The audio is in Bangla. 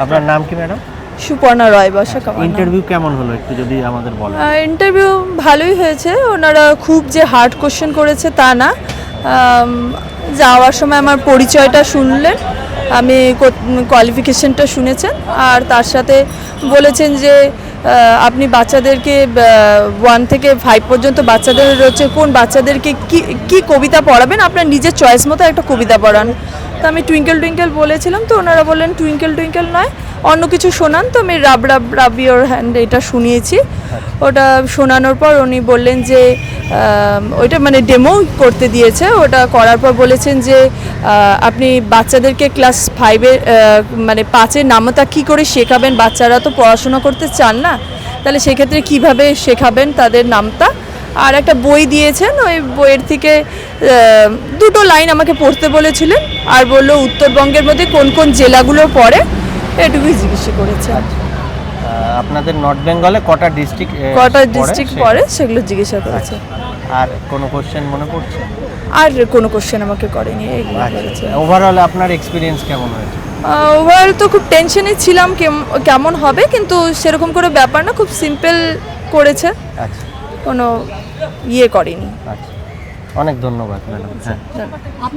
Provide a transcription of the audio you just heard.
আপনার নাম কি ম্যাডাম? সুপর্ণা রয়, বাসা কামারহাটি। ইন্টারভিউ কেমন হলো একটু যদি আমাদের বলেন। ইন্টারভিউ ভালোই হয়েছে। ওনারা খুব যে হার্ড কোশ্চেন করেছে তা না। যাওয়ার সময় আমার পরিচয়টা শুনলেন, আমি কোয়ালিফিকেশনটা শুনেছেন, আর তার সাথে বলেছেন যে আপনি বাচ্চাদেরকে 1 থেকে 5 পর্যন্ত বাচ্চাদের হচ্ছে কোন বাচ্চাদেরকে কি কবিতা পড়াবেন, আপনার নিজের চয়েস মতো একটা কবিতা পড়ান। তো আমি টুইঙ্কেল টুইঙ্কেল বলেছিলাম, তো ওনারা বললেন টুইঙ্কেল টুইঙ্কেল নয়, অন্য কিছু শোনান। তো আমি রাব রাব রাব ইয়োর হ্যান্ড এটা শুনিয়েছি। ওটা শোনানোর পর উনি বললেন যে ওইটা মানে ডেমো করতে দিয়েছে। ওটা করার পর বলেছেন যে আপনি বাচ্চাদেরকে ক্লাস 5-এ মানে 5-এর নামতা কী করে শেখাবেন, বাচ্চারা তো পড়াশোনা করতে চান না, তাহলে সেক্ষেত্রে কিভাবে শেখাবেন তাদের নামতা। আর একটা বই দিয়েছেন, ওই বইয়ের থেকে 2টো লাইন আমাকে পড়তে বলেছিলেন, আর বললো উত্তরবঙ্গের মধ্যে কোন কোন জেলাগুলো পড়ে, এটুকুই জিজ্ঞেস করেছে। আপনাদের নর্থ বেঙ্গলে কটা ডিস্ট্রিক্ট পড়ে সেগুলো জিজ্ঞাসা করেছে। আর কোনো কোশ্চেন মনে পড়ছে? আর কোনো কোশ্চেন আমাকে করেনি, এইগুলো করেছে। ওভারঅল আপনার এক্সপিরিয়েন্স কেমন হয়েছে? ওভারঅল তো খুব টেনশনে ছিলাম কেমন হবে, কিন্তু সেরকম করে ব্যাপার না, খুব সিম্পল করেছে। আচ্ছা, কোনো ইয়ে করেনি। আচ্ছা, অনেক ধন্যবাদ ম্যাডাম। হ্যাঁ।